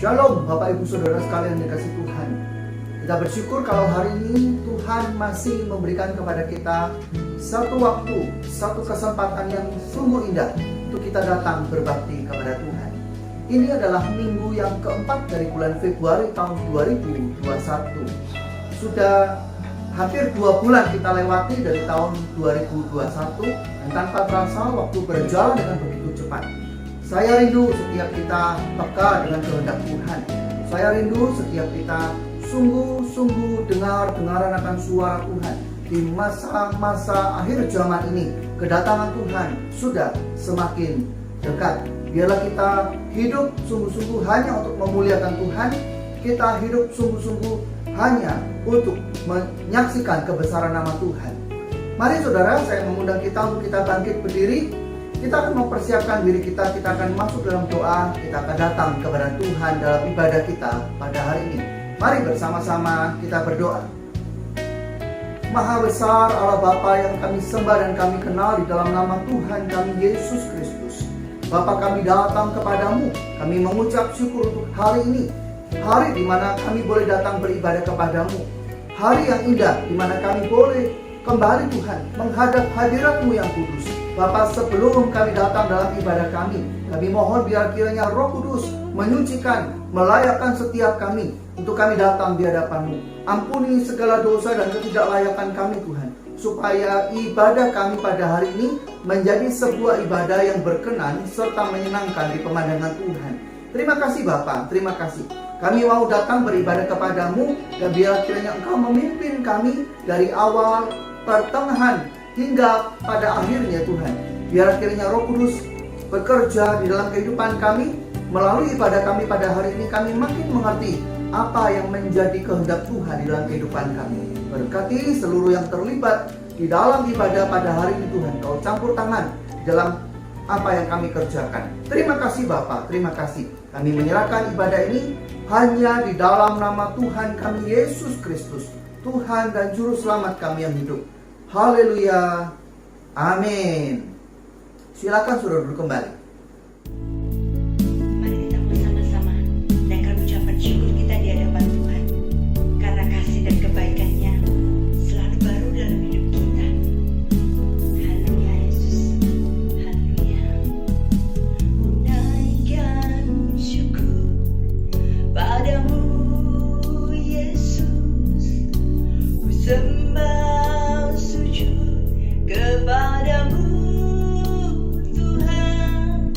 Shalom Bapak Ibu Saudara sekalian dikasih Tuhan. Kita bersyukur kalau hari ini Tuhan masih memberikan kepada kita satu waktu, satu kesempatan yang sungguh indah untuk kita datang berbakti kepada Tuhan. Ini adalah minggu yang keempat dari bulan Februari tahun 2021. Sudah hampir 2 bulan kita lewati dari tahun 2021 dan tanpa terasa waktu berjalan dengan begitu cepat. Saya rindu setiap kita peka dengan kehendak Tuhan. Saya rindu setiap kita sungguh-sungguh dengar-dengaran akan suara Tuhan. Di masa-masa akhir zaman ini, kedatangan Tuhan sudah semakin dekat. Biarlah kita hidup sungguh-sungguh hanya untuk memuliakan Tuhan. Kita hidup sungguh-sungguh hanya untuk menyaksikan kebesaran nama Tuhan. Mari saudara, saya mengundang kita untuk kita bangkit berdiri. Kita akan mempersiapkan diri kita akan masuk dalam doa, kita akan datang kepada Tuhan dalam ibadah kita pada hari ini. Mari bersama-sama kita berdoa. Maha besar Allah Bapa yang kami sembah dan kami kenal di dalam nama Tuhan kami Yesus Kristus. Bapa, kami datang kepadamu, kami mengucap syukur untuk hari ini. Hari di mana kami boleh datang beribadah kepadamu. Hari yang indah di mana kami boleh kembali Tuhan menghadap hadirat-Mu yang kudus. Bapa, sebelum kami datang dalam ibadah kami mohon biar kiranya Roh Kudus menyucikan, melayakkan setiap kami untuk kami datang di hadapan-Mu. Ampuni segala dosa dan ketidaklayakan kami Tuhan, supaya ibadah kami pada hari ini menjadi sebuah ibadah yang berkenan serta menyenangkan di pemandangan Tuhan. Terima kasih Bapa, terima kasih. Kami mau datang beribadah kepadamu dan biar kiranya Engkau memimpin kami dari awal, pertengahan, hingga pada akhirnya Tuhan. Biar akhirnya Roh Kudus bekerja di dalam kehidupan kami. Melalui ibadah kami pada hari ini kami makin mengerti apa yang menjadi kehendak Tuhan di dalam kehidupan kami. Berkati seluruh yang terlibat di dalam ibadah pada hari ini Tuhan. Kau campur tangan dalam apa yang kami kerjakan. Terima kasih Bapa, terima kasih. Kami menyerahkan ibadah ini hanya di dalam nama Tuhan kami Yesus Kristus, Tuhan dan Juru Selamat kami yang hidup. Haleluya. Amin. Silakan saudara duduk kembali. Mari kita bersama-sama naikkan ucapan syukur kita di hadapan Tuhan, karena kasih dan kebaikan-Nya selalu baru dalam hidup kita. Haleluya Yesus. Haleluya. Menaikkan syukur padamu Yesus. Ku sembah sujud kepadamu Tuhan.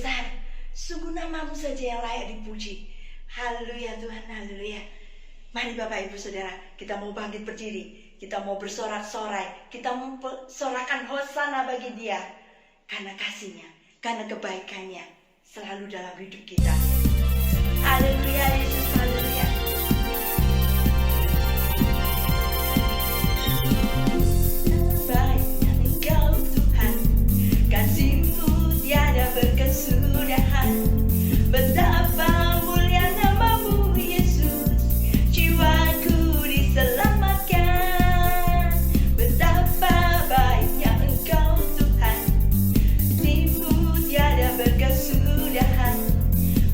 besar. Sungguh nama-Mu saja yang layak dipuji. Haleluya Tuhan, haleluya. Mari Bapak Ibu Saudara, kita mau bangkit berdiri. Kita mau bersorak-sorai. Kita mau sorakan hosana bagi Dia. Karena kasih-Nya, karena kebaikan-Nya selalu dalam hidup kita. Haleluya Yesus, haleluya. Baiknya Engkau Tuhan, kasih-Mu tiada berkesudahan. Betapa mulia nama-Mu Yesus, jiwaku diselamatkan. Betapa baiknya Engkau Tuhan, kasih-Mu tiada berkesudahan.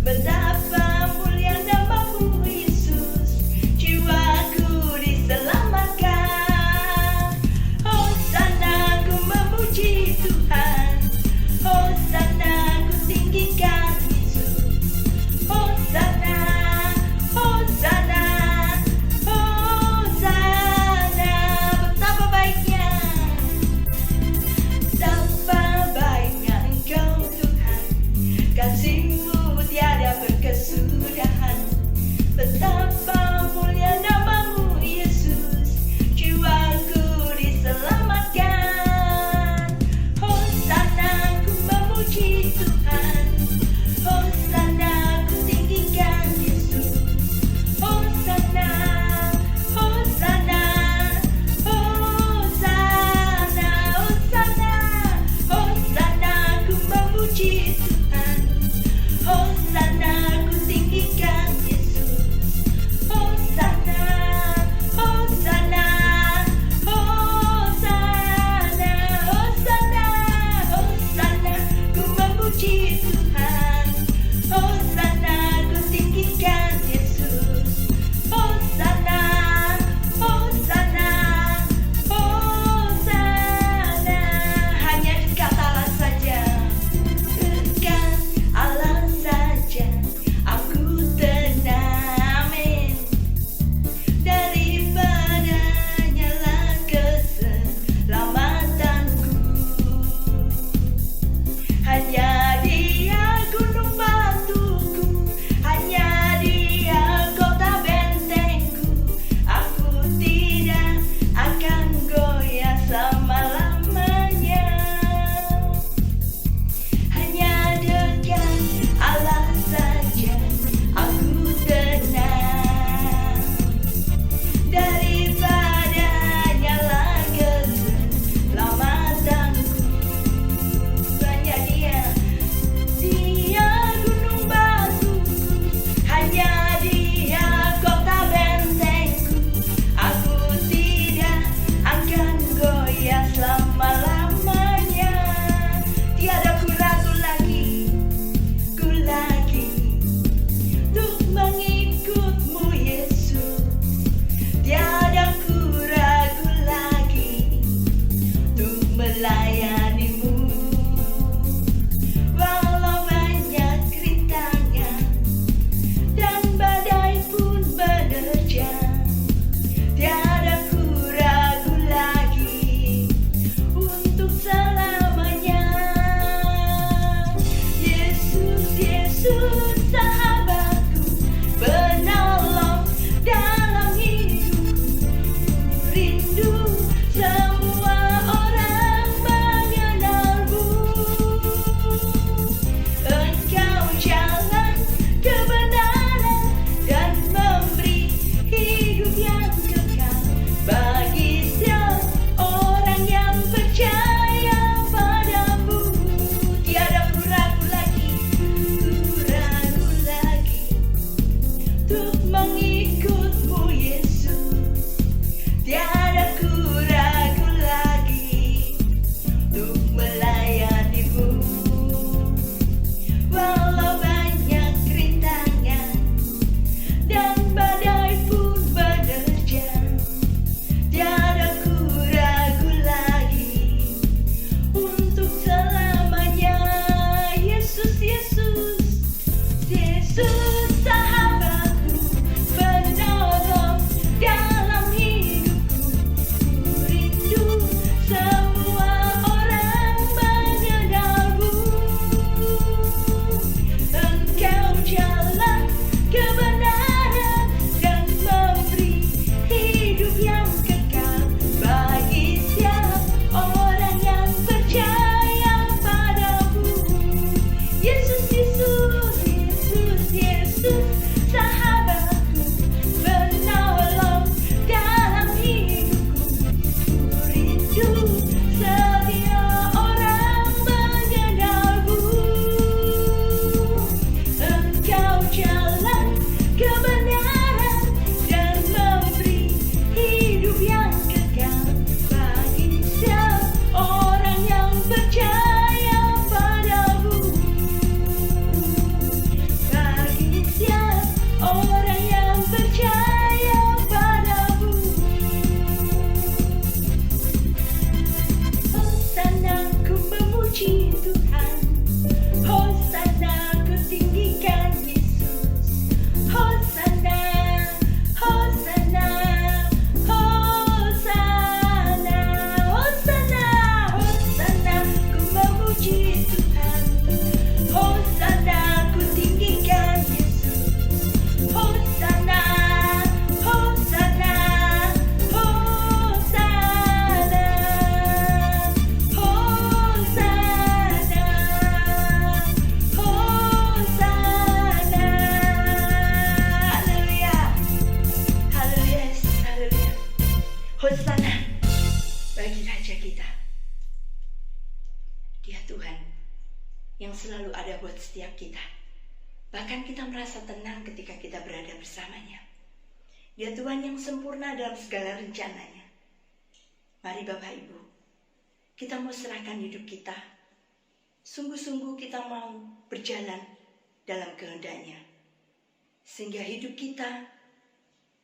Betapa mulia nama-Mu Yesus, jiwaku diselamatkan. Hosana ku memuji Tuhan, hosana ku tinggikan Yesus. Hosana, hosana, hosana. Betapa baiknya, betapa baiknya Engkau Tuhan, kasih-Mu tiada berkesudahan. Betapa mulia nama-Mu Yesus, jiwaku diselamatkan. Hosana ku memuji Tuhan, hosana ku tinggikan Yesus. Hosana, hosana, hosana, hosana, hosana ku memuji Tuhan, hosana ku tinggikan Yesus. Hosana, hosana, hosana, hosana, hosana ku memuji Tuhan, hosana ku tinggikan Yesus. Hosana, hosana, hosana. Hanya dekat Allah saja, dekat Allah saja aku tenang, amin. Daripadanya lah keselamatanku. Hanya Dia gunung batuku, hanya Dia kota bentengku. Aku tidak akan goyah selama-lamanya. Hanya dekat Allah saja aku tenang. Daripadanya lah keselamatanku. Hanya Dia, Dia gunung batuku, hanya Dia kota bentengku. Aku tidak akan goyah selama-lamanya. Tiada ku ragu lagi, ku lagi untuk mengikut-Mu Yesus. Tiada ku ragu lagi untuk melayani-Mu. Walau banyak rintangan dan badai pun menerjang, tiada ku ragu lagi untuk selamanya. Yesus, Yesus sahabatku, penolong dalam hidupku. Rindu semua orang mengenal-Mu. Engkau jalan kebenaran dan memberi hidup yang kekal bagi setiap orang yang percaya padamu. Tiada ku ragu lagi, ku ragu Bahkan kita merasa tenang ketika kita berada bersamanya. Dia Tuhan yang sempurna dalam segala rencananya. Mari Bapak Ibu, kita mau serahkan hidup kita. Sungguh-sungguh kita mau berjalan dalam kehendak-Nya. Sehingga hidup kita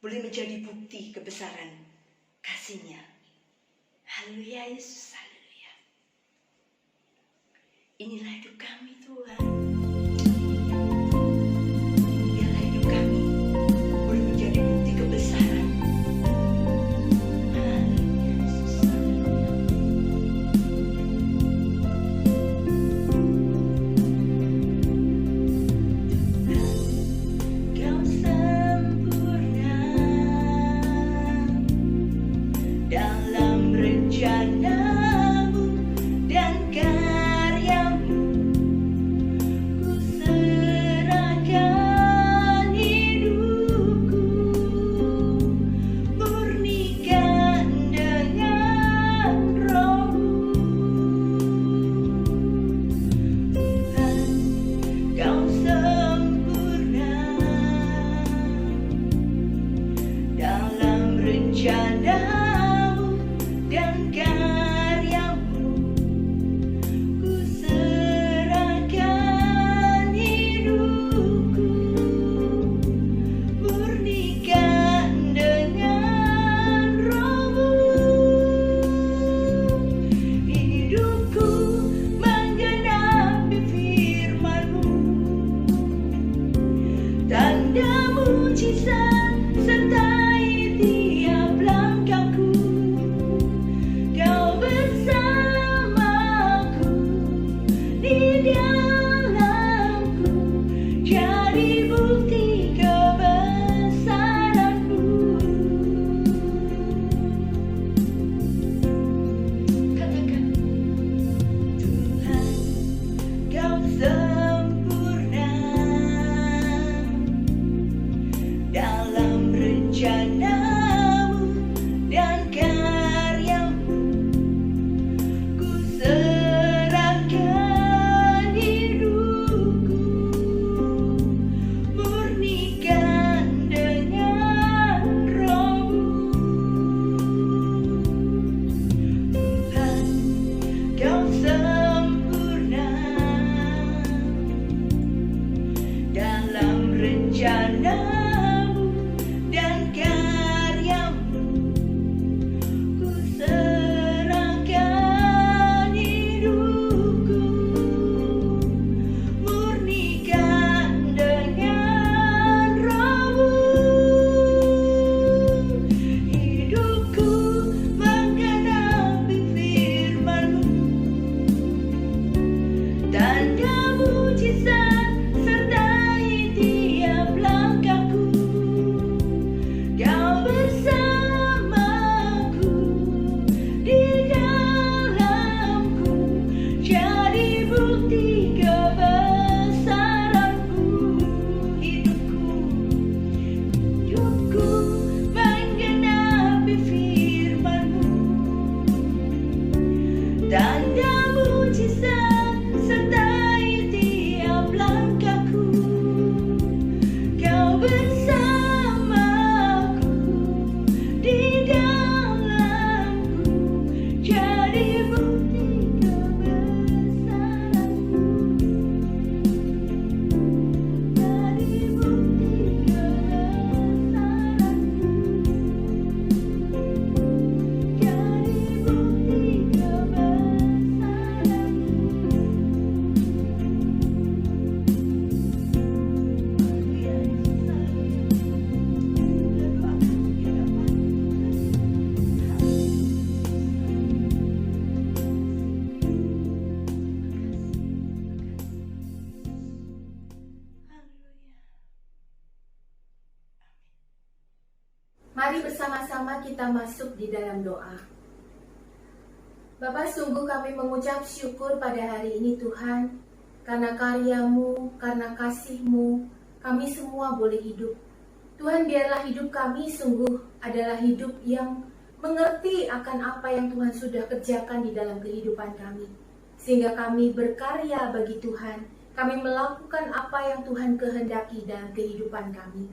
boleh menjadi bukti kebesaran kasih-Nya. Haleluya Yesus, haleluya. Inilah hidup kami Tuhan. Biarlah hidup kami boleh menjadi bukti kebesaran. Haleluya Yesus, haleluya. Kau sempurna dalam rencana-Mu dan karya-Mu. Ku serahkan hidupku, murnikan dengan Roh-Mu. Tuhan, Kau sempurna dalam rencana-Mu dan karya-Mu. Ku serahkan hidupku, murnikan dengan Roh-Mu. Hidupku menggenapi firman-Mu, tanda mujizat sertai tiap langkahku. Kau bersamaku di dalamku, jadi bukti kebesaran-Mu. Katakan, Tuhan, Kau sempurna dalam rencana-Mu dan karya-Mu. Ku serahkan hidupku, murnikan dengan Roh-Mu. Tuhan, Kau sempurna dalam rencana-Mu dan karya-Mu. Ku serahkan hidupku, murnikan dengan Roh-Mu. Hidupku menggenapi firman-Mu, tanda mujizat sertai tiap langkahku. Kau bersamaku di dalamku, jadi bukti kebesaran-Mu. Hidupku menggenapi firman-Mu, tanda mujizat sertai tiap langkahku. Kau bersamaku di dalamku, jadi bukti kebesaran-Mu. Jadi bukti kebesaran-Mu. Jadi bukti Mari bersama-sama kita masuk di dalam doa. Bapa, sungguh kami mengucap syukur pada hari ini Tuhan, karena karya-Mu, karena kasih-Mu, kami semua boleh hidup. Tuhan, biarlah hidup kami sungguh adalah hidup yang mengerti akan apa yang Tuhan sudah kerjakan di dalam kehidupan kami. Sehingga kami berkarya bagi Tuhan, kami melakukan apa yang Tuhan kehendaki dalam kehidupan kami.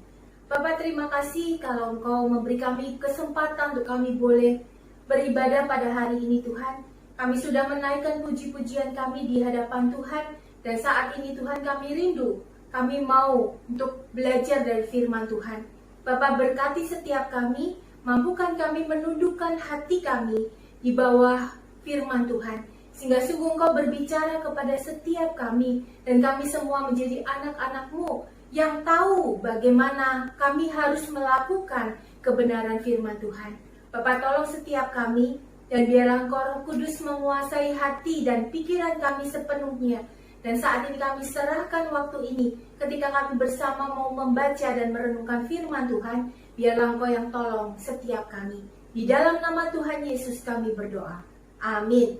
Bapak, terima kasih kalau Engkau memberi kami kesempatan untuk kami boleh beribadah pada hari ini Tuhan. Kami sudah menaikkan puji-pujian kami di hadapan Tuhan, dan saat ini Tuhan kami rindu, kami mau untuk belajar dari firman Tuhan. Bapak, berkati setiap kami, mampukan kami menundukkan hati kami di bawah firman Tuhan, sehingga sungguh Engkau berbicara kepada setiap kami, dan kami semua menjadi anak-anak-Mu yang tahu bagaimana kami harus melakukan kebenaran firman Tuhan. Bapak, tolong setiap kami, dan biarlah Engkau Roh Kudus menguasai hati dan pikiran kami sepenuhnya. Dan saat ini kami serahkan waktu ini, ketika kami bersama mau membaca dan merenungkan firman Tuhan, biarlah Engkau yang tolong setiap kami. Di dalam nama Tuhan Yesus kami berdoa. Amin.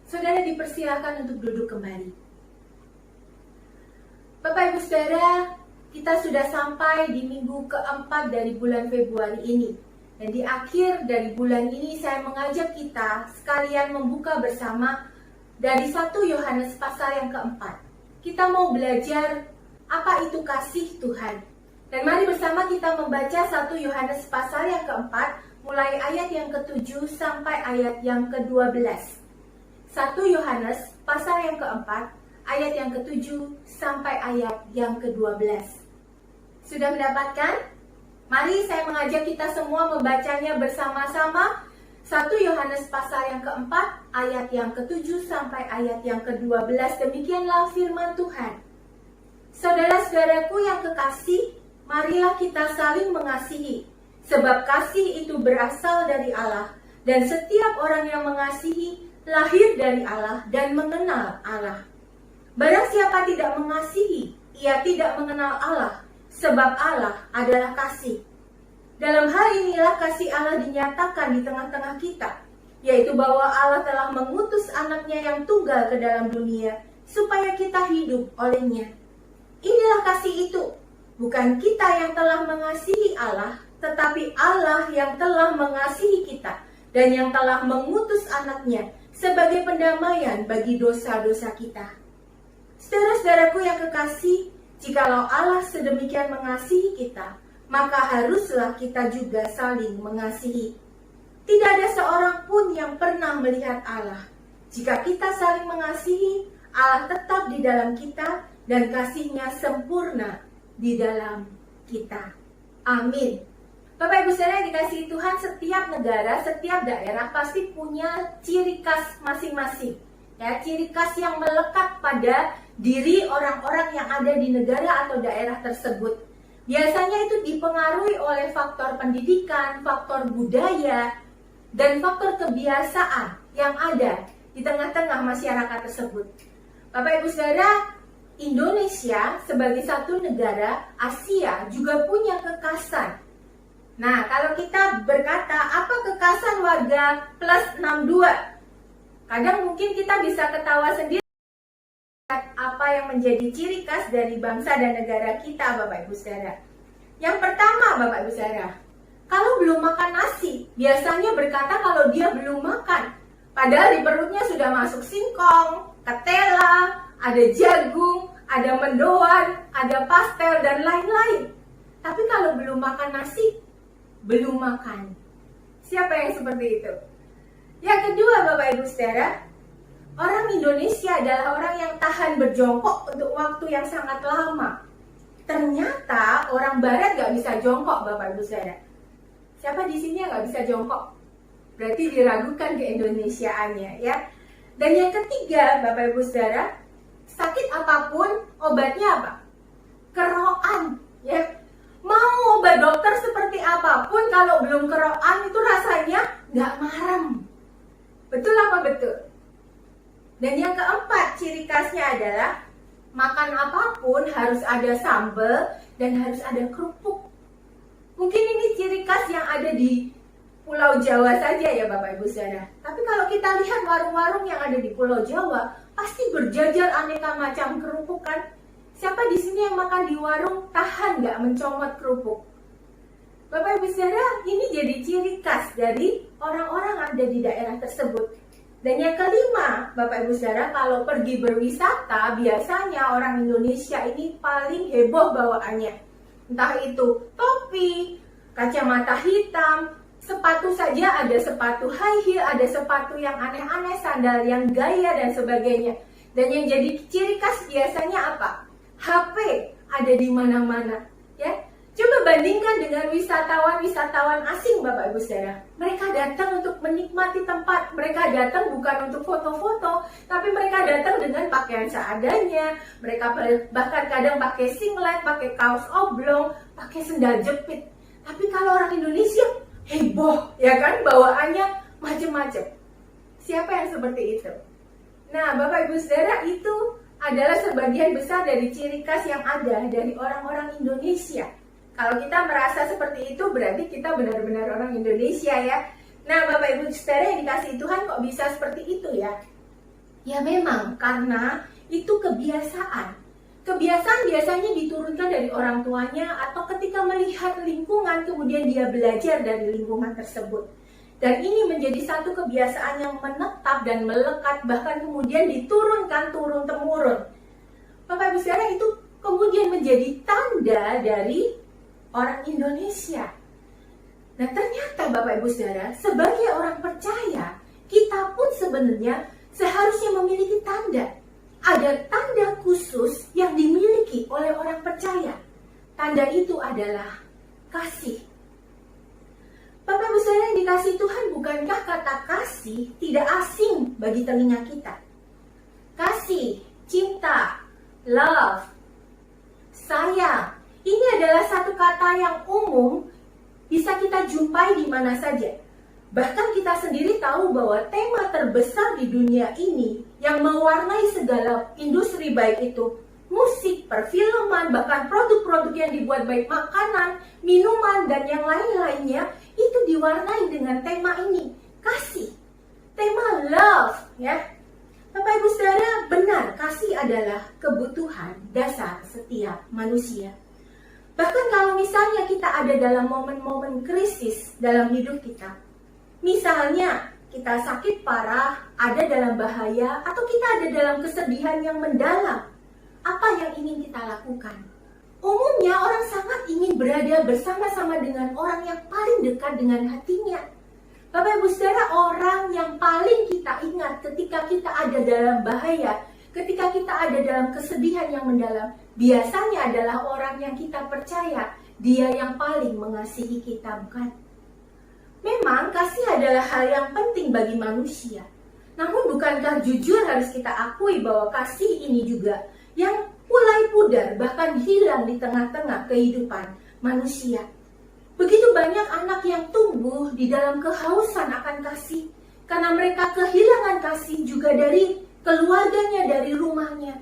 Saudara dipersilakan untuk duduk kembali. Bapak Ibu Saudara, kita sudah sampai di minggu keempat dari bulan Februari ini. Dan di akhir dari bulan ini saya mengajak kita sekalian membuka bersama dari 1 Yohanes pasal yang keempat. Kita mau belajar apa itu kasih Tuhan. Dan mari bersama kita membaca 1 Yohanes pasal yang keempat, mulai ayat yang ke-7 sampai ayat yang ke-12. 1 Yohanes pasal yang keempat, ayat yang ke-7 sampai ayat yang ke-12. Sudah mendapatkan? Mari saya mengajak kita semua membacanya bersama-sama. 1 Yohanes pasal yang keempat, ayat yang ke-7 sampai ayat yang ke-12. Demikianlah firman Tuhan. Saudara-saudaraku yang kekasih, marilah kita saling mengasihi, sebab kasih itu berasal dari Allah, dan setiap orang yang mengasihi lahir dari Allah dan mengenal Allah. Barang siapa tidak mengasihi, ia tidak mengenal Allah, sebab Allah adalah kasih. Dalam hal inilah kasih Allah dinyatakan di tengah-tengah kita, yaitu bahwa Allah telah mengutus anaknya yang tunggal ke dalam dunia, supaya kita hidup olehnya. Inilah kasih itu, bukan kita yang telah mengasihi Allah, tetapi Allah yang telah mengasihi kita, dan yang telah mengutus anaknya sebagai pendamaian bagi dosa-dosa kita. Saudara-saudaraku yang kekasih, jikalau Allah sedemikian mengasihi kita, maka haruslah kita juga saling mengasihi. Tidak ada seorang pun yang pernah melihat Allah. Jika kita saling mengasihi, Allah tetap di dalam kita dan kasih-Nya sempurna di dalam kita. Amin. Bapak Ibu Saudara yang dikasihi Tuhan, setiap negara, setiap daerah pasti punya ciri khas masing-masing. Ya, ciri khas yang melekat pada diri orang-orang yang ada di negara atau daerah tersebut. Biasanya itu dipengaruhi oleh faktor pendidikan, faktor budaya, dan faktor kebiasaan yang ada di tengah-tengah masyarakat tersebut. Bapak Ibu Saudara, Indonesia sebagai satu negara Asia juga punya kekhasan. Nah, kalau kita berkata apa kekhasan warga plus 62, kadang mungkin kita bisa ketawa sendiri apa yang menjadi ciri khas dari bangsa dan negara kita, Bapak Ibu Saudara. Yang pertama, Bapak Ibu Saudara, kalau belum makan nasi, biasanya berkata kalau dia belum makan. Padahal di perutnya sudah masuk singkong, ketela, ada jagung, ada mendoan, ada pastel, dan lain-lain. Tapi kalau belum makan nasi, belum makan. Siapa yang seperti itu? Yang kedua, Bapak Ibu Saudara, orang Indonesia adalah orang yang tahan berjongkok untuk waktu yang sangat lama. Ternyata orang Barat gak bisa jongkok, Bapak Ibu Saudara. Siapa di sini yang gak bisa jongkok? Berarti diragukan keindonesiaannya, ya. Dan yang ketiga, Bapak Ibu Saudara, sakit apapun obatnya apa? Keroan, ya. Mau obat dokter seperti apapun, kalau belum keroan itu rasanya gak marem. Betul apa betul? Dan yang keempat, ciri khasnya adalah makan apapun harus ada sambal dan harus ada kerupuk. Mungkin ini ciri khas yang ada di Pulau Jawa saja ya Bapak Ibu Saudara. Tapi kalau kita lihat warung-warung yang ada di Pulau Jawa, pasti berjajar aneka macam kerupuk kan? Siapa di sini yang makan di warung tahan nggak mencomot kerupuk? Bapak Ibu Saudara, ini jadi ciri khas dari orang-orang yang ada di daerah tersebut. Dan yang kelima, Bapak Ibu Saudara, kalau pergi berwisata, biasanya orang Indonesia ini paling heboh bawaannya. Entah itu topi, kacamata hitam, sepatu saja ada sepatu high heel, ada sepatu yang aneh-aneh, sandal yang gaya dan sebagainya. Dan yang jadi ciri khas biasanya apa? HP ada di mana-mana, ya. Coba bandingkan dengan wisatawan asing, Bapak Ibu Saudara. Mereka datang untuk menikmati tempat, mereka datang bukan untuk foto-foto, tapi mereka datang dengan pakaian seadanya. Mereka bahkan kadang pakai singlet, pakai kaos oblong, pakai sendal jepit. Tapi kalau orang Indonesia heboh, ya kan, bawaannya macam-macam. Siapa yang seperti itu? Nah, Bapak Ibu Saudara, itu adalah sebagian besar dari ciri khas yang ada dari orang-orang Indonesia. Kalau kita merasa seperti itu, berarti kita benar-benar orang Indonesia, ya. Nah, Bapak Ibu Saudara yang dikasihi Tuhan, kok bisa seperti itu, ya? Ya memang, karena itu kebiasaan. Kebiasaan biasanya diturunkan dari orang tuanya atau ketika melihat lingkungan, kemudian dia belajar dari lingkungan tersebut. Dan ini menjadi satu kebiasaan yang menetap dan melekat, bahkan kemudian diturunkan turun-temurun. Bapak Ibu Saudara, itu kemudian menjadi tanda dari orang Indonesia. Nah, ternyata Bapak Ibu Saudara, sebagai orang percaya, kita pun sebenarnya seharusnya memiliki tanda. Ada tanda khusus yang dimiliki oleh orang percaya. Tanda itu adalah kasih. Bapak Ibu Saudara yang dikasihi Tuhan, bukankah kata kasih tidak asing bagi telinga kita? Kasih, cinta, love, sayang. Ini adalah satu kata yang umum, bisa kita jumpai di mana saja. Bahkan kita sendiri tahu bahwa tema terbesar di dunia ini yang mewarnai segala industri, baik itu musik, perfilman, bahkan produk-produk yang dibuat baik makanan, minuman, dan yang lain-lainnya, itu diwarnai dengan tema ini, kasih. Tema love, ya. Bapak Ibu Saudara, benar, kasih adalah kebutuhan dasar setiap manusia. Bahkan kalau misalnya kita ada dalam momen-momen krisis dalam hidup kita, misalnya kita sakit parah, ada dalam bahaya, atau kita ada dalam kesedihan yang mendalam, apa yang ingin kita lakukan? Umumnya orang sangat ingin berada bersama-sama dengan orang yang paling dekat dengan hatinya. Bapak Ibu Saudara, orang yang paling kita ingat ketika kita ada dalam bahaya, ketika kita ada dalam kesedihan yang mendalam, biasanya adalah orang yang kita percaya, dia yang paling mengasihi kita, bukan? Memang kasih adalah hal yang penting bagi manusia. Namun bukankah jujur harus kita akui bahwa kasih ini juga yang mulai pudar, bahkan hilang di tengah-tengah kehidupan manusia. Begitu banyak anak yang tumbuh di dalam kehausan akan kasih, karena mereka kehilangan kasih juga dari keluarganya, dari rumahnya.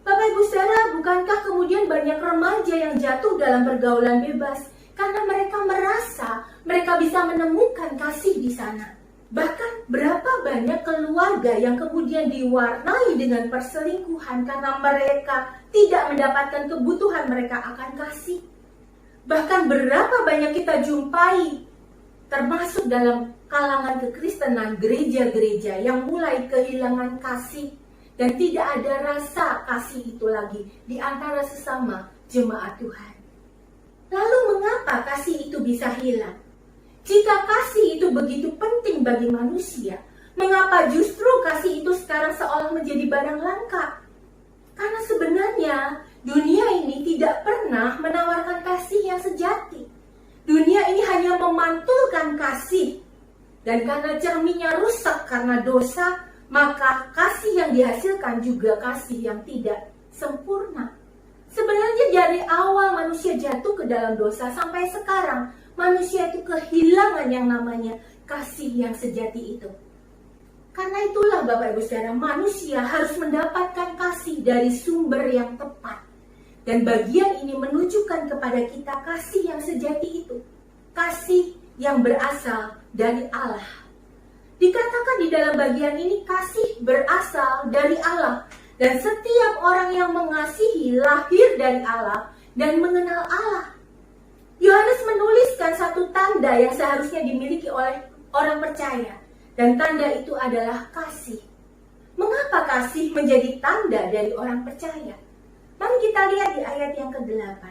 Bapak Ibu Saudara, bukankah kemudian banyak remaja yang jatuh dalam pergaulan bebas karena mereka merasa mereka bisa menemukan kasih di sana? Bahkan berapa banyak keluarga yang kemudian diwarnai dengan perselingkuhan karena mereka tidak mendapatkan kebutuhan mereka akan kasih. Bahkan berapa banyak kita jumpai, termasuk dalam kalangan kekristenan, gereja-gereja yang mulai kehilangan kasih dan tidak ada rasa kasih itu lagi di antara sesama jemaat Tuhan. Lalu mengapa kasih itu bisa hilang? Jika kasih itu begitu penting bagi manusia, mengapa justru kasih itu sekarang seolah menjadi barang langka? Karena sebenarnya dunia ini tidak pernah menawarkan kasih yang sejati. Dunia ini hanya memantulkan kasih. Dan karena cerminnya rusak karena dosa, maka kasih yang dihasilkan juga kasih yang tidak sempurna. Sebenarnya dari awal manusia jatuh ke dalam dosa sampai sekarang, manusia itu kehilangan yang namanya kasih yang sejati itu. Karena itulah Bapak Ibu Saudara, manusia harus mendapatkan kasih dari sumber yang tepat. Dan bagian ini menunjukkan kepada kita kasih yang sejati itu. Kasih yang berasal dari Allah. Dikatakan di dalam bagian ini kasih berasal dari Allah. Dan setiap orang yang mengasihi lahir dari Allah dan mengenal Allah. Yohanes menuliskan satu tanda yang seharusnya dimiliki oleh orang percaya. Dan tanda itu adalah kasih. Mengapa kasih menjadi tanda dari orang percaya? Mari kita lihat di ayat yang ke-8.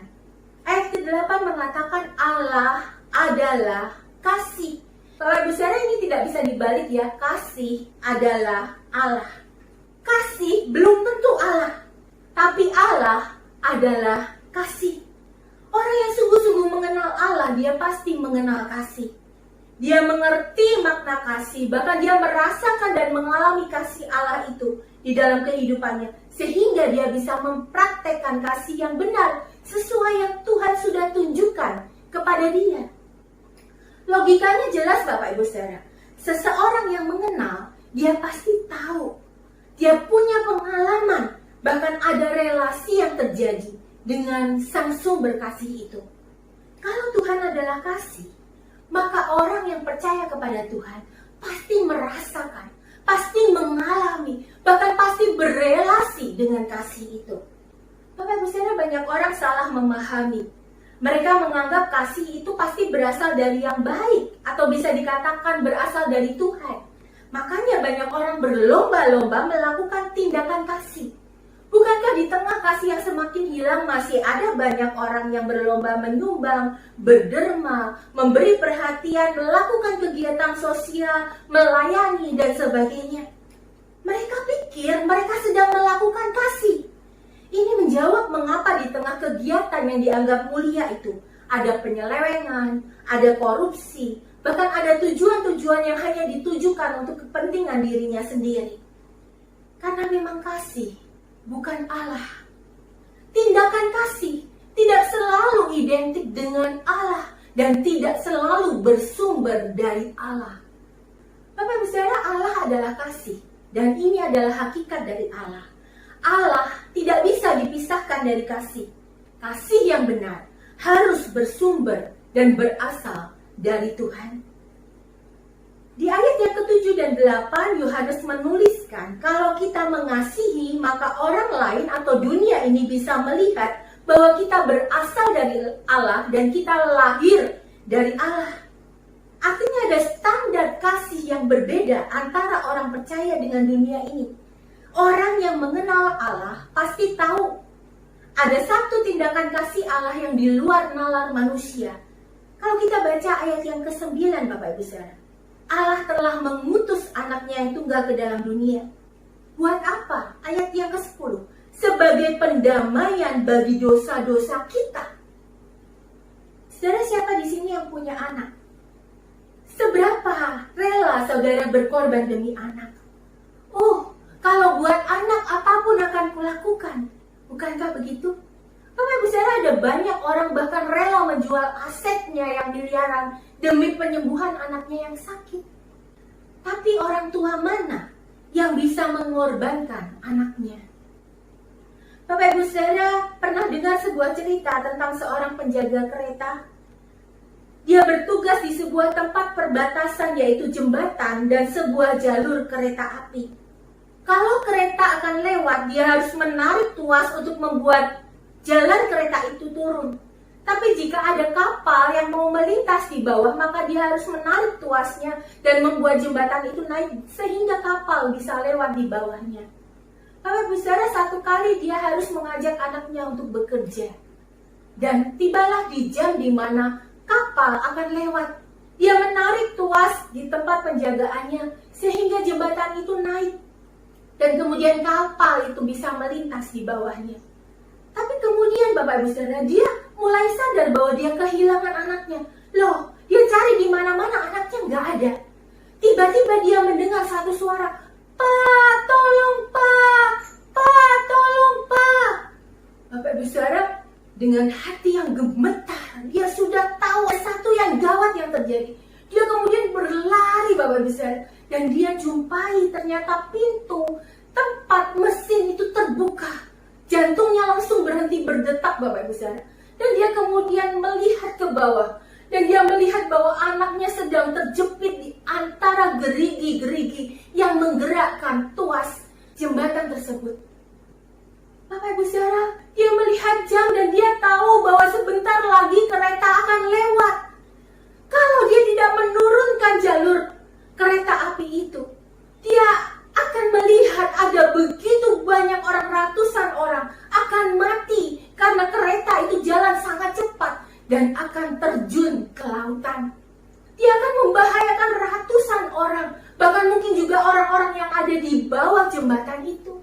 Ayat ke-8 mengatakan Allah adalah kasih. Bapak Ibu Saudara, ini tidak bisa dibalik ya. Kasih adalah Allah. Kasih belum tentu Allah, tapi Allah adalah kasih. Orang yang sungguh-sungguh mengenal Allah, dia pasti mengenal kasih. Dia mengerti makna kasih, bahkan dia merasakan dan mengalami kasih Allah itu di dalam kehidupannya, sehingga dia bisa mempraktekkan kasih yang benar sesuai yang Tuhan sudah tunjukkan kepada dia. Logikanya jelas Bapak Ibu Saudara. Seseorang yang mengenal, dia pasti tahu. Dia punya pengalaman, bahkan ada relasi yang terjadi dengan sang sumber kasih itu. Kalau Tuhan adalah kasih, maka orang yang percaya kepada Tuhan pasti merasakan, pasti mengalami, bahkan pasti berelasi dengan kasih itu. Bapak Ibu Saudara, banyak orang salah memahami. Mereka menganggap kasih itu pasti berasal dari yang baik, atau bisa dikatakan berasal dari Tuhan. Makanya banyak orang berlomba-lomba melakukan tindakan kasih. Bukankah di tengah kasih yang semakin hilang masih ada banyak orang yang berlomba menyumbang, berderma, memberi perhatian, melakukan kegiatan sosial, melayani, dan sebagainya? Mereka pikir mereka sedang melakukan kasih. Ini menjawab mengapa di tengah kegiatan yang dianggap mulia itu ada penyelewengan, ada korupsi, bahkan ada tujuan-tujuan yang hanya ditujukan untuk kepentingan dirinya sendiri. Karena memang kasih bukan Allah. Tindakan kasih tidak selalu identik dengan Allah dan tidak selalu bersumber dari Allah. Bapak Ibu Saudara, Allah adalah kasih dan ini adalah hakikat dari Allah. Allah tidak bisa dipisahkan dari kasih. Kasih yang benar harus bersumber dan berasal dari Tuhan. Di ayat yang ke-7 dan 8, Yohanes menuliskan, kalau kita mengasihi, maka orang lain atau dunia ini bisa melihat bahwa kita berasal dari Allah dan kita lahir dari Allah. Artinya ada standar kasih yang berbeda antara orang percaya dengan dunia ini. Orang yang mengenal Allah pasti tahu ada satu tindakan kasih Allah yang di luar nalar manusia. Kalau kita baca ayat yang ke-9 Bapak Ibu Saudara, Allah telah mengutus anaknya yang tunggal ke dalam dunia. Buat apa? Ayat yang ke-10, sebagai pendamaian bagi dosa-dosa kita. Saudara, siapa di sini yang punya anak? Seberapa rela saudara berkorban demi anak? Oh, kalau buat anak apapun akan kulakukan. Bukankah begitu? Bapak Ibu Saudara, ada banyak orang bahkan rela menjual asetnya yang miliaran demi penyembuhan anaknya yang sakit. Tapi orang tua mana yang bisa mengorbankan anaknya? Bapak Ibu Saudara, pernah dengar sebuah cerita tentang seorang penjaga kereta? Dia bertugas di sebuah tempat perbatasan, yaitu jembatan dan sebuah jalur kereta api. Kalau kereta akan lewat, dia harus menarik tuas untuk membuat jalan kereta itu turun. Tapi jika ada kapal yang mau melintas di bawah, maka dia harus menarik tuasnya dan membuat jembatan itu naik sehingga kapal bisa lewat di bawahnya. Bapak Ibu Saudara, satu kali dia harus mengajak anaknya untuk bekerja. Dan tibalah di jam di mana kapal akan lewat. Dia menarik tuas di tempat penjagaannya sehingga jembatan itu naik. Dan kemudian kapal itu bisa melintas di bawahnya. Tapi kemudian Bapak Ibu Saudara, dia mulai sadar bahwa dia kehilangan anaknya. Loh, dia cari di mana-mana anaknya nggak ada. Tiba-tiba dia mendengar satu suara, "Pak, tolong Pak! Pak, tolong Pak!" Bapak Ibu Saudara, dengan hati yang gemetar, dia sudah tahu sesuatu yang gawat yang terjadi. Dia kemudian berlari Bapak Ibu Saudara, dan dia jumpai ternyata pintu tempat mesin itu terbuka. Jantungnya langsung berhenti berdetak Bapak Ibu Saudara. Dan dia kemudian melihat ke bawah. Dan dia melihat bahwa anaknya sedang terjepit di antara gerigi-gerigi yang menggerakkan tuas jembatan tersebut. Bapak Ibu Saudara, dia melihat jam dan dia tahu bahwa sebentar lagi kereta akan lewat. Kalau dia tidak menurunkan jalur kereta api dan akan terjun ke lautan. Dia akan membahayakan ratusan orang, bahkan mungkin juga orang-orang yang ada di bawah jembatan itu.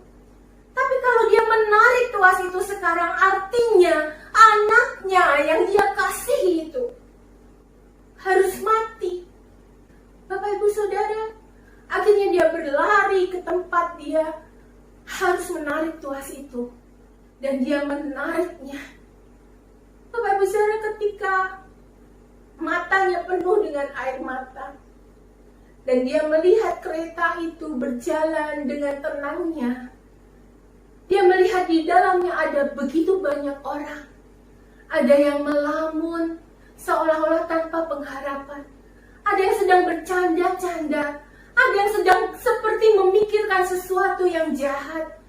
Tapi kalau dia menarik tuas itu sekarang, artinya anaknya yang dia kasihi itu harus mati. Bapak Ibu Saudara, akhirnya dia berlari ke tempat dia harus menarik tuas itu. Dan dia menariknya. Bapak Ibu Saudara, ketika matanya penuh dengan air mata, dan dia melihat kereta itu berjalan dengan tenangnya, dia melihat di dalamnya ada begitu banyak orang. Ada yang melamun seolah-olah tanpa pengharapan. Ada yang sedang bercanda-canda. Ada yang sedang seperti memikirkan sesuatu yang jahat.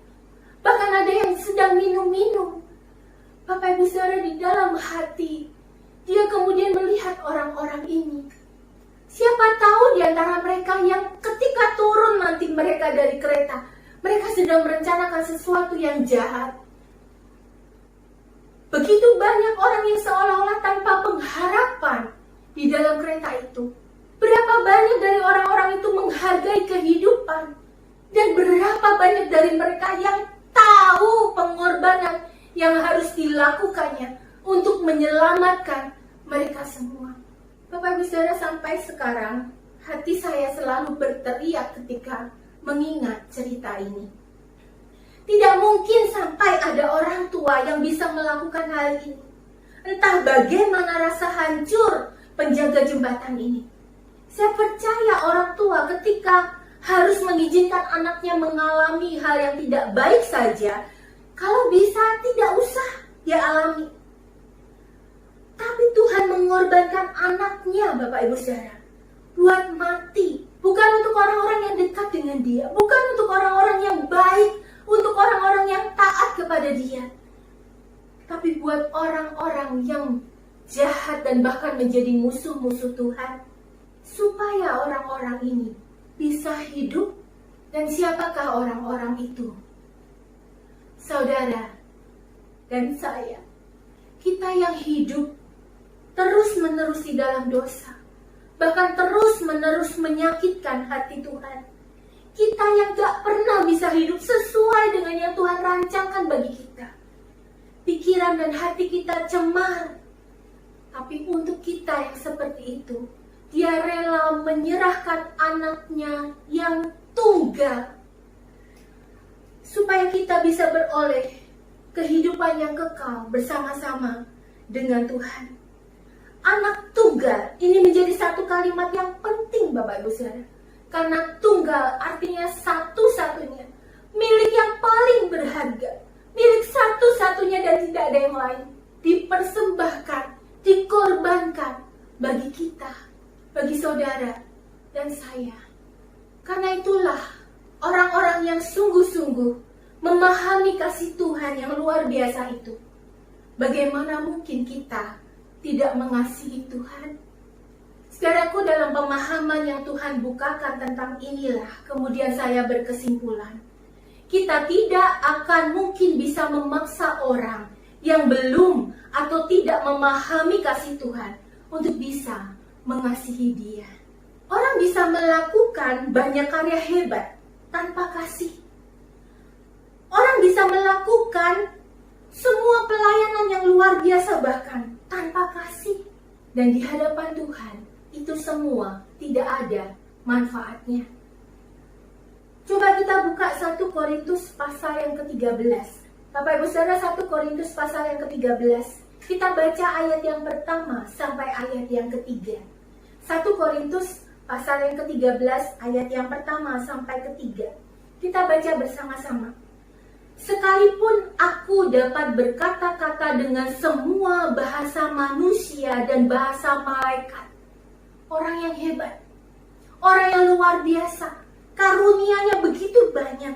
Bahkan ada yang sedang minum-minum. Bapak Ibu Saudara, di dalam hati dia kemudian melihat orang-orang ini. Siapa tahu di antara mereka yang ketika turun nanti mereka dari kereta, mereka sedang merencanakan sesuatu yang jahat. Begitu banyak orang yang seolah-olah tanpa pengharapan di dalam kereta itu. Berapa banyak dari orang-orang itu menghargai kehidupan, dan berapa banyak dari mereka yang tahu pengorbanan yang harus dilakukannya untuk menyelamatkan mereka semua. Bapak Ibu Saudara, sampai sekarang hati saya selalu berteriak ketika mengingat cerita ini. Tidak mungkin sampai ada orang tua yang bisa melakukan hal ini. Entah bagaimana rasa hancur penjaga jembatan ini. Saya percaya orang tua ketika harus mengizinkan anaknya mengalami hal yang tidak baik saja, kalau bisa tidak usah dia alami. Tapi Tuhan mengorbankan anaknya, Bapak Ibu Saudara, buat mati. Bukan untuk orang-orang yang dekat dengan dia, bukan untuk orang-orang yang baik, untuk orang-orang yang taat kepada dia, tapi buat orang-orang yang jahat dan bahkan menjadi musuh-musuh Tuhan, supaya orang-orang ini bisa hidup. Dan siapakah orang-orang itu? Saudara dan saya, kita yang hidup terus-menerus di dalam dosa, bahkan terus-menerus menyakitkan hati Tuhan. Kita yang gak pernah bisa hidup sesuai dengan yang Tuhan rancangkan bagi kita. Pikiran dan hati kita cemar. Tapi untuk kita yang seperti itu, Dia rela menyerahkan anaknya yang tunggal, supaya kita bisa beroleh kehidupan yang kekal bersama-sama dengan Tuhan. Anak tunggal ini menjadi satu kalimat yang penting, Bapak Ibu Saudara. Karena tunggal artinya satu-satunya, milik yang paling berharga, milik satu-satunya dan tidak ada yang lain. Dipersembahkan, dikorbankan bagi kita, bagi saudara dan saya. Karena itulah orang-orang yang sungguh-sungguh memahami kasih Tuhan yang luar biasa itu. Bagaimana mungkin kita tidak mengasihi Tuhan? Saudaraku, dalam pemahaman yang Tuhan bukakan tentang inilah, kemudian saya berkesimpulan, kita tidak akan mungkin bisa memaksa orang yang belum atau tidak memahami kasih Tuhan untuk bisa mengasihi Dia. Orang bisa melakukan banyak karya hebat tanpa kasih. Orang bisa melakukan semua pelayanan yang luar biasa bahkan tanpa kasih. Dan di hadapan Tuhan, itu semua tidak ada manfaatnya. Coba kita buka 1 Korintus pasal yang ke-13. Bapak Ibu Saudara, 1 Korintus pasal yang ke-13. Kita baca ayat yang pertama sampai ayat yang ketiga. 1 Korintus pasal yang ke-13 ayat yang pertama sampai ketiga. Kita baca bersama-sama. Sekalipun aku dapat berkata-kata dengan semua bahasa manusia dan bahasa malaikat. Orang yang hebat, orang yang luar biasa, karunia-Nya begitu banyak.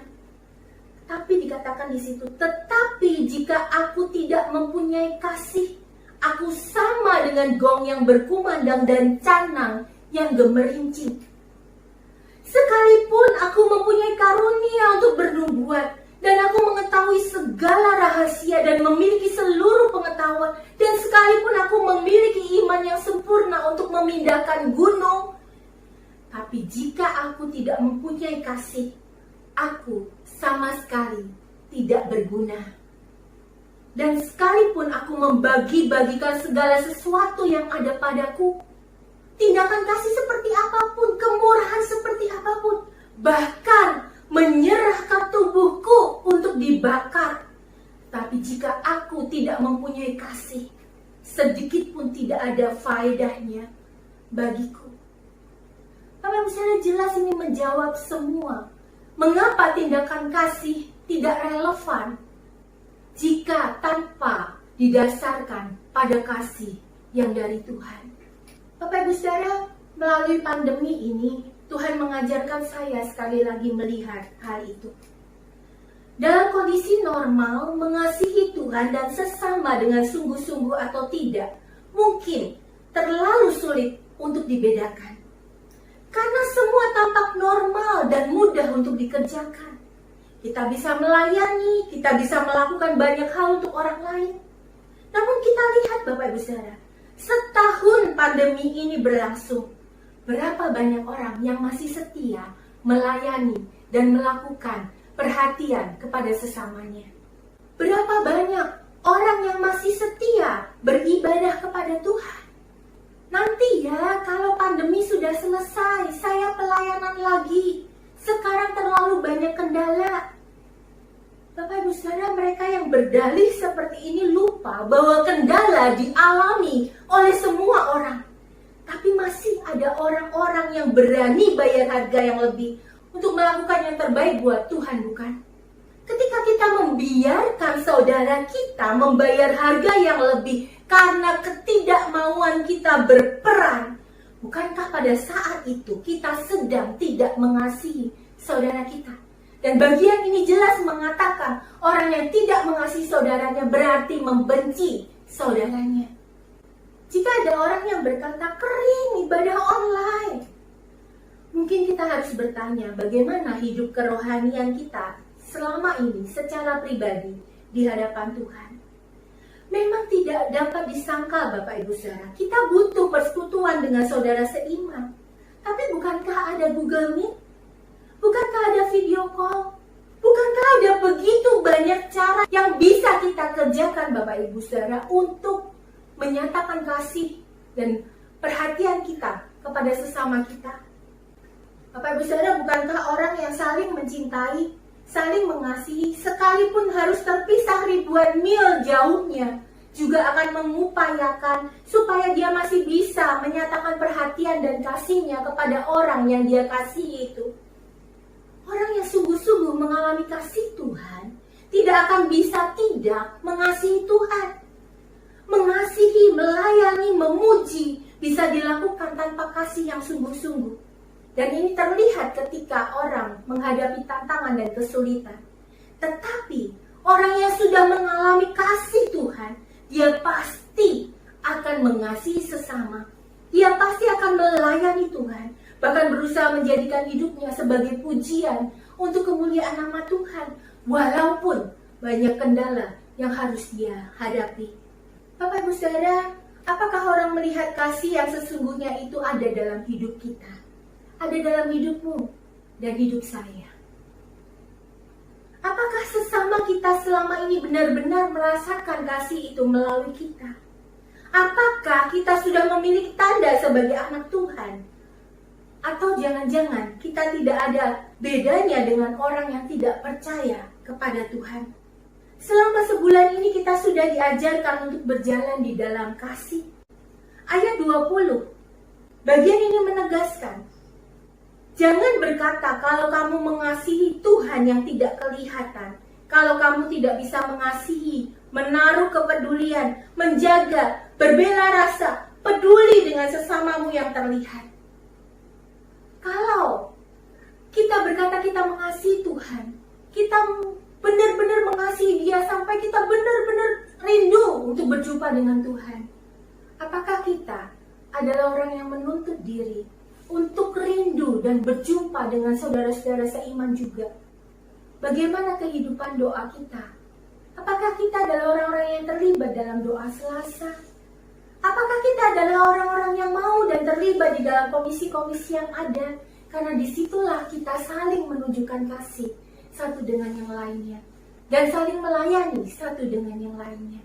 Tapi dikatakan di situ, tetapi jika aku tidak mempunyai kasih, aku sama dengan gong yang berkumandang dan canang yang gemerincing. Sekalipun aku mempunyai karunia untuk bernubuat, dan aku mengetahui segala rahasia dan memiliki seluruh pengetahuan, dan sekalipun aku memiliki iman yang sempurna untuk memindahkan gunung. Tapi jika aku tidak mempunyai kasih, aku sama sekali tidak berguna. Dan sekalipun aku membagi-bagikan segala sesuatu yang ada padaku, tindakan kasih seperti apapun, kemurahan seperti apapun, bahkan menyerahkan tubuhku untuk dibakar, tapi jika aku tidak mempunyai kasih, sedikit pun tidak ada faedahnya bagiku. Bapak Ibu Saudara, jelas ini menjawab semua mengapa tindakan kasih tidak relevan jika tanpa didasarkan pada kasih yang dari Tuhan. Bapak Ibu Saudara, melalui pandemi ini, Tuhan mengajarkan saya sekali lagi melihat hal itu. Dalam kondisi normal, mengasihi Tuhan dan sesama dengan sungguh-sungguh atau tidak, mungkin terlalu sulit untuk dibedakan. Karena semua tampak normal dan mudah untuk dikerjakan. Kita bisa melayani, kita bisa melakukan banyak hal untuk orang lain. Namun kita lihat Bapak Ibu Saudara, setahun pandemi ini berlangsung, berapa banyak orang yang masih setia melayani dan melakukan perhatian kepada sesamanya. Berapa banyak orang yang masih setia beribadah kepada Tuhan. Nanti ya, kalau pandemi sudah selesai, saya pelayanan lagi. Sekarang terlalu banyak kendala. Bapak Ibu Saudara, mereka yang berdalih seperti ini lupa bahwa kendala dialami oleh semua orang. Tapi masih ada orang-orang yang berani bayar harga yang lebih untuk melakukan yang terbaik buat Tuhan, bukan? Ketika kita membiarkan saudara kita membayar harga yang lebih karena ketidakmauan kita berperan, bukankah pada saat itu kita sedang tidak mengasihi saudara kita? Dan bagian ini jelas mengatakan orang yang tidak mengasihi saudaranya berarti membenci saudaranya. Jika ada orang yang berkata kering ibadah online, mungkin kita harus bertanya bagaimana hidup kerohanian kita selama ini secara pribadi di hadapan Tuhan. Memang tidak dapat disangkal Bapak Ibu Saudara, kita butuh persekutuan dengan saudara seiman. Tapi bukankah ada Google Meet? Bukankah ada video call? Bukankah ada begitu banyak cara yang bisa kita kerjakan Bapak Ibu Saudara untuk menyatakan kasih dan perhatian kita kepada sesama kita? Bapak Ibu Saudara, bukankah orang yang saling mencintai, saling mengasihi, sekalipun harus terpisah ribuan mil jauhnya, juga akan mengupayakan supaya dia masih bisa menyatakan perhatian dan kasihnya kepada orang yang dia kasihi itu. Orang yang sungguh-sungguh mengalami kasih Tuhan tidak akan bisa tidak mengasihi Tuhan. Mengasihi, melayani, memuji bisa dilakukan tanpa kasih yang sungguh-sungguh. Dan ini terlihat ketika orang menghadapi tantangan dan kesulitan. Tetapi orang yang sudah mengalami kasih Tuhan, dia pasti akan mengasihi sesama. Dia pasti akan melayani Tuhan, bahkan berusaha menjadikan hidupnya sebagai pujian untuk kemuliaan nama Tuhan, walaupun banyak kendala yang harus dia hadapi. Bapak Ibu Saudara, apakah orang melihat kasih yang sesungguhnya itu ada dalam hidup kita? Ada dalam hidupmu dan hidup saya? Apakah sesama kita selama ini benar-benar merasakan kasih itu melalui kita? Apakah kita sudah memiliki tanda sebagai anak Tuhan? Atau jangan-jangan kita tidak ada bedanya dengan orang yang tidak percaya kepada Tuhan? Selama sebulan ini kita sudah diajarkan untuk berjalan di dalam kasih. Ayat 20, bagian ini menegaskan, jangan berkata kalau kamu mengasihi Tuhan yang tidak kelihatan, kalau kamu tidak bisa mengasihi, menaruh kepedulian, menjaga, berbela rasa, peduli dengan sesamamu yang terlihat. Kalau kita berkata kita mengasihi Tuhan, kita benar-benar mengasihi Dia sampai kita benar-benar rindu untuk berjumpa dengan Tuhan. Apakah kita adalah orang yang menuntut diri untuk rindu dan berjumpa dengan saudara-saudara seiman juga? Bagaimana kehidupan doa kita? Apakah kita adalah orang-orang yang terlibat dalam doa Selasa? Apakah kita adalah orang-orang yang mau dan terlibat di dalam komisi-komisi yang ada? Karena disitulah kita saling menunjukkan kasih satu dengan yang lainnya. Dan saling melayani satu dengan yang lainnya.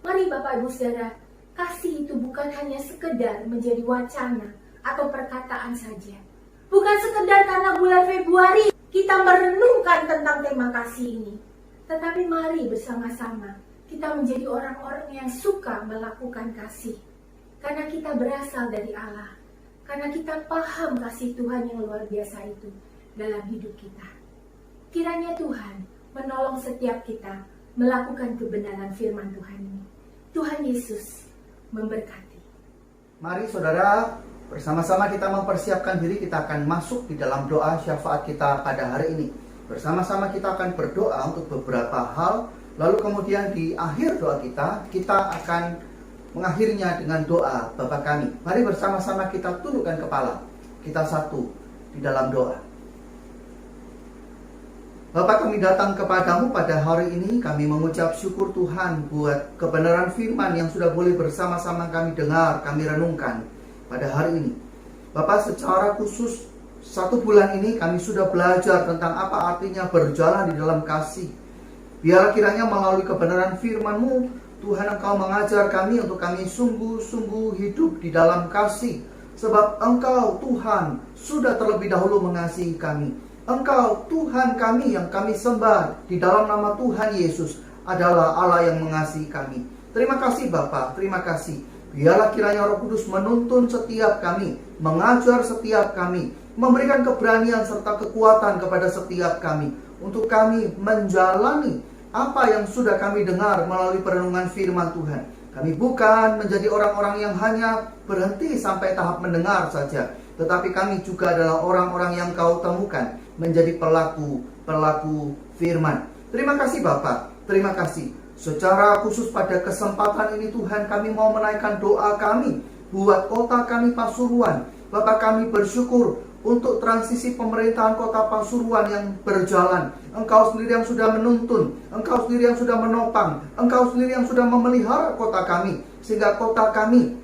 Mari Bapak Ibu Saudara, kasih itu bukan hanya sekedar menjadi wacana atau perkataan saja. Bukan sekedar karena bulan Februari kita merenungkan tentang tema kasih ini. Tetapi mari bersama-sama kita menjadi orang-orang yang suka melakukan kasih. Karena kita berasal dari Allah. Karena kita paham kasih Tuhan yang luar biasa itu dalam hidup kita. Kiranya Tuhan menolong setiap kita melakukan kebenaran firman Tuhan ini. Tuhan Yesus memberkati. Mari saudara, bersama-sama kita mempersiapkan diri, kita akan masuk di dalam doa syafaat kita pada hari ini. Bersama-sama kita akan berdoa untuk beberapa hal, lalu kemudian di akhir doa kita akan mengakhirinya dengan doa Bapa kami. Mari bersama-sama kita tundukkan kepala, kita satu di dalam doa. Bapa, kami datang kepadamu pada hari ini, kami mengucap syukur Tuhan buat kebenaran firman yang sudah boleh bersama-sama kami dengar, kami renungkan pada hari ini. Bapak, secara khusus 1 bulan ini kami sudah belajar tentang apa artinya berjalan di dalam kasih. Biarlah kiranya melalui kebenaran firman-Mu, Tuhan Engkau mengajar kami untuk kami sungguh-sungguh hidup di dalam kasih. Sebab Engkau Tuhan sudah terlebih dahulu mengasihi kami. Engkau Tuhan kami yang kami sembah di dalam nama Tuhan Yesus adalah Allah yang mengasihi kami. Terima kasih Bapa, terima kasih. Biarlah kiranya Roh Kudus menuntun setiap kami, mengajar setiap kami, memberikan keberanian serta kekuatan kepada setiap kami untuk kami menjalani apa yang sudah kami dengar melalui perenungan firman Tuhan. Kami bukan menjadi orang-orang yang hanya berhenti sampai tahap mendengar saja, tetapi kami juga adalah orang-orang yang Kau temukan menjadi pelaku firman. Terima kasih Bapak, terima kasih. Secara khusus pada kesempatan ini Tuhan, kami mau menaikkan doa kami buat kota kami Pasuruan. Bapak, kami bersyukur untuk transisi pemerintahan kota Pasuruan yang berjalan. Engkau sendiri yang sudah menuntun, Engkau sendiri yang sudah menopang, Engkau sendiri yang sudah memelihara kota kami, sehingga kota kami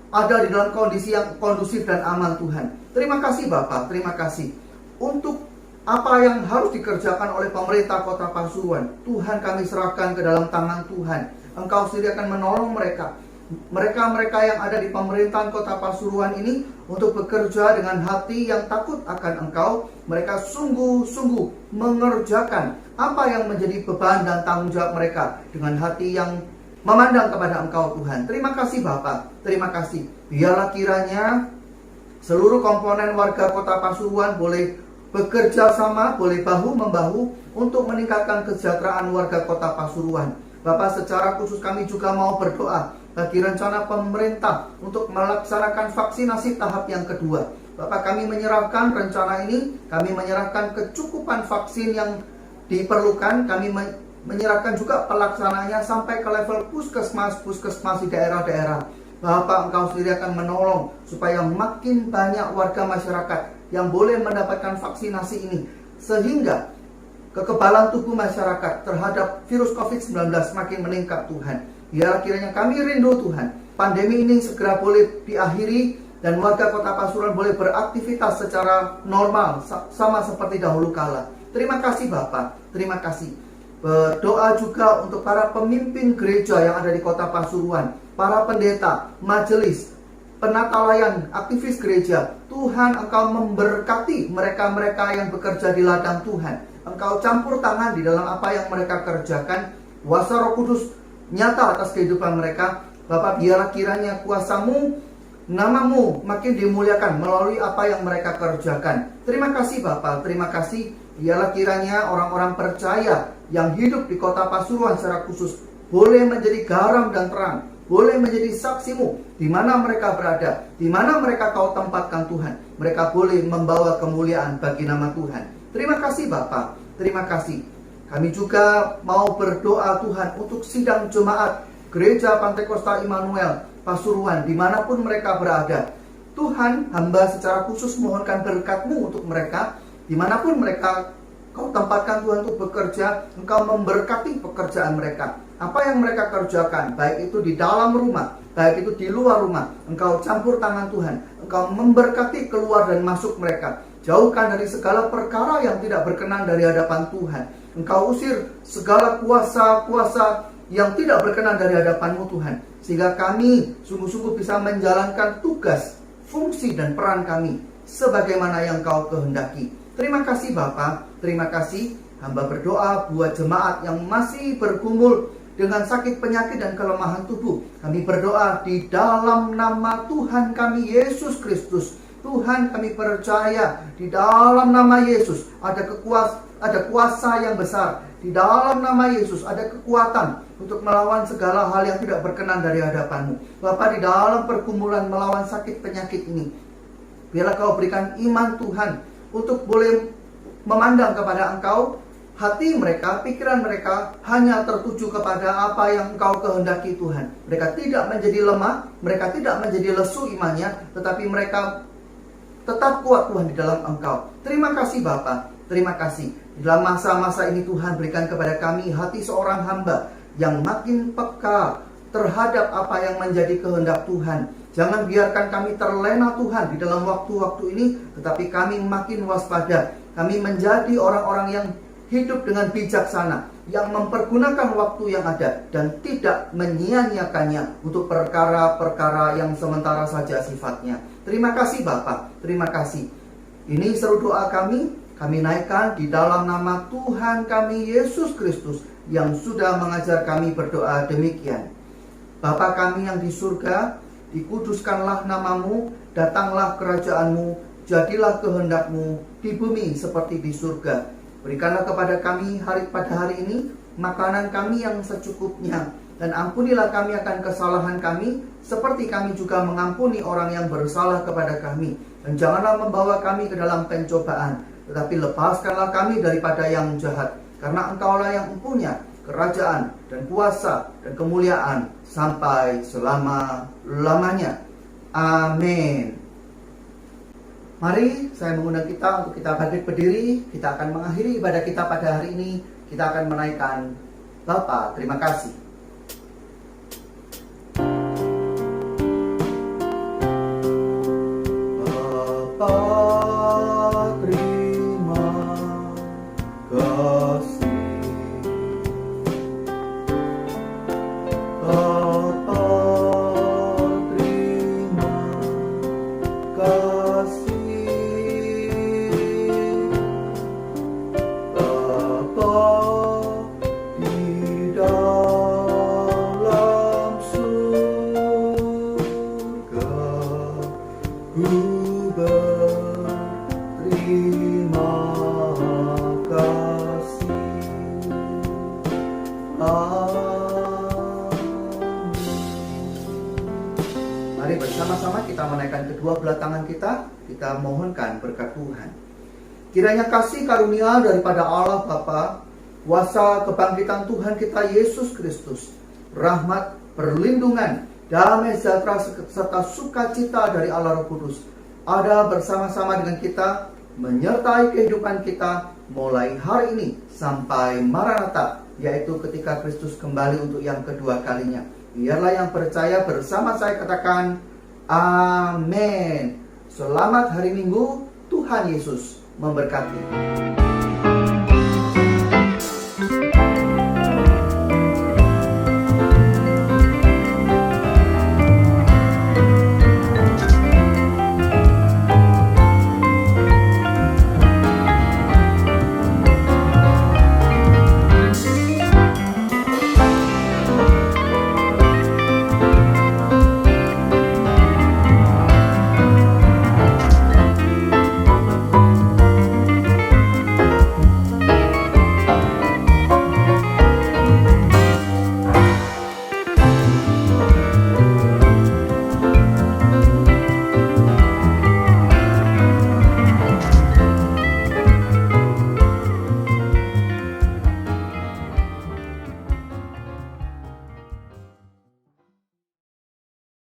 ada di dalam kondisi yang kondusif dan aman Tuhan. Terima kasih Bapak, terima kasih. Untuk apa yang harus dikerjakan oleh pemerintah kota Pasuruan, Tuhan kami serahkan ke dalam tangan Tuhan. Engkau sendiri akan menolong mereka. Mereka yang ada di pemerintahan kota Pasuruan ini untuk bekerja dengan hati yang takut akan Engkau. Mereka sungguh-sungguh mengerjakan apa yang menjadi beban dan tanggung jawab mereka dengan hati yang memandang kepada Engkau Tuhan. Terima kasih Bapak, terima kasih. Biarlah kiranya seluruh komponen warga kota Pasuruan boleh bekerja sama, boleh bahu-membahu untuk meningkatkan kesejahteraan warga kota Pasuruan. Bapak, secara khusus kami juga mau berdoa bagi rencana pemerintah untuk melaksanakan vaksinasi tahap yang kedua. Bapak, kami menyerahkan rencana ini, kami menyerahkan kecukupan vaksin yang diperlukan, kami menyerahkan juga pelaksanaannya sampai ke level puskesmas di daerah-daerah. Bapak, Engkau sendiri akan menolong supaya makin banyak warga masyarakat yang boleh mendapatkan vaksinasi ini, sehingga kekebalan tubuh masyarakat terhadap virus COVID-19 makin meningkat Tuhan. Biarlah kiranya kami rindu Tuhan, pandemi ini segera boleh diakhiri dan warga kota Pasuruan boleh beraktivitas secara normal sama seperti dahulu kala. Terima kasih Bapak, terima kasih. Berdoa juga untuk para pemimpin gereja yang ada di kota Pasuruan, para pendeta, majelis, penata layan, aktivis gereja. Tuhan, Engkau memberkati mereka-mereka yang bekerja di ladang Tuhan. Engkau campur tangan di dalam apa yang mereka kerjakan. Kuasa Roh Kudus nyata atas kehidupan mereka. Bapak, biarlah kiranya kuasa-Mu, nama-Mu makin dimuliakan melalui apa yang mereka kerjakan. Terima kasih Bapak, terima kasih. Biarlah kiranya orang-orang percaya yang hidup di kota Pasuruan secara khusus boleh menjadi garam dan terang, boleh menjadi saksi-Mu di mana mereka berada, di mana mereka Kau tempatkan Tuhan. Mereka boleh membawa kemuliaan bagi nama Tuhan. Terima kasih Bapak, terima kasih. Kami juga mau berdoa Tuhan untuk sidang jemaat Gereja Pantai Kosta Immanuel Pasuruan dimanapun mereka berada. Tuhan, hamba secara khusus mohonkan berkat-Mu untuk mereka, dimanapun mereka Kau tempatkan Tuhan untuk bekerja. Engkau memberkati pekerjaan mereka. apa yang mereka kerjakan, baik itu di dalam rumah, baik itu di luar rumah, Engkau campur tangan Tuhan. Engkau memberkati keluar dan masuk mereka. Jauhkan dari segala perkara yang tidak berkenan dari hadapan Tuhan. Engkau usir segala kuasa-kuasa yang tidak berkenan dari hadapan-Mu Tuhan. Sehingga kami sungguh-sungguh bisa menjalankan tugas, fungsi dan peran kami sebagaimana yang Kau kehendaki. Terima kasih Bapa, terima kasih. Hamba berdoa buat jemaat yang masih bergumul dengan sakit penyakit dan kelemahan tubuh. Kami berdoa di dalam nama Tuhan kami Yesus Kristus. Tuhan, kami percaya di dalam nama Yesus ada kuasa yang besar. Di dalam nama Yesus ada kekuatan untuk melawan segala hal yang tidak berkenan dari hadapan-Mu. Bapa, di dalam pergumulan melawan sakit penyakit ini, biarlah Kau berikan iman Tuhan untuk boleh memandang kepada Engkau. Hati mereka, pikiran mereka hanya tertuju kepada apa yang Engkau kehendaki Tuhan. Mereka tidak menjadi lemah, mereka tidak menjadi lesu imannya, tetapi mereka tetap kuat Tuhan di dalam Engkau. Terima kasih Bapa, terima kasih. Dalam masa-masa ini Tuhan berikan kepada kami hati seorang hamba yang makin peka terhadap apa yang menjadi kehendak Tuhan. Jangan biarkan kami terlena Tuhan di dalam waktu-waktu ini, tetapi kami makin waspada. Kami menjadi orang-orang yang hidup dengan bijaksana, yang mempergunakan waktu yang ada dan tidak menyia-nyiakannya untuk perkara-perkara yang sementara saja sifatnya. Terima kasih Bapa, terima kasih. Ini seru doa kami naikkan di dalam nama Tuhan kami Yesus Kristus yang sudah mengajar kami berdoa demikian. Bapa kami yang di surga, dikuduskanlah namamu, datanglah kerajaan-Mu, jadilah kehendak-Mu di bumi seperti di surga. Berikanlah kepada kami pada hari ini makanan kami yang secukupnya, dan ampunilah kami akan kesalahan kami seperti kami juga mengampuni orang yang bersalah kepada kami. Dan janganlah membawa kami ke dalam pencobaan, tetapi lepaskanlah kami daripada yang jahat. Karena Engkaulah yang mempunyai kerajaan dan kuasa dan kemuliaan sampai selama-lamanya. Amin. Mari saya mengundang kita untuk kita bangkit berdiri. Kita akan mengakhiri ibadah kita pada hari ini. Kita akan menaikkan Bapa, terima kasih. Bapa, terima kasih. Bapa, terima kasih. Mari bersama-sama kita menaikkan kedua belah tangan kita mohonkan berkat Tuhan. Kiranya kasih karunia daripada Allah Bapa, kuasa kebangkitan Tuhan kita Yesus Kristus, rahmat, perlindungan, damai sejahtera serta sukacita dari Allah Roh Kudus ada bersama-sama dengan kita, menyertai kehidupan kita mulai hari ini sampai Maranatha, yaitu ketika Kristus kembali untuk yang kedua kalinya. Biarlah yang percaya bersama saya katakan amin. Selamat hari Minggu, Tuhan Yesus memberkati.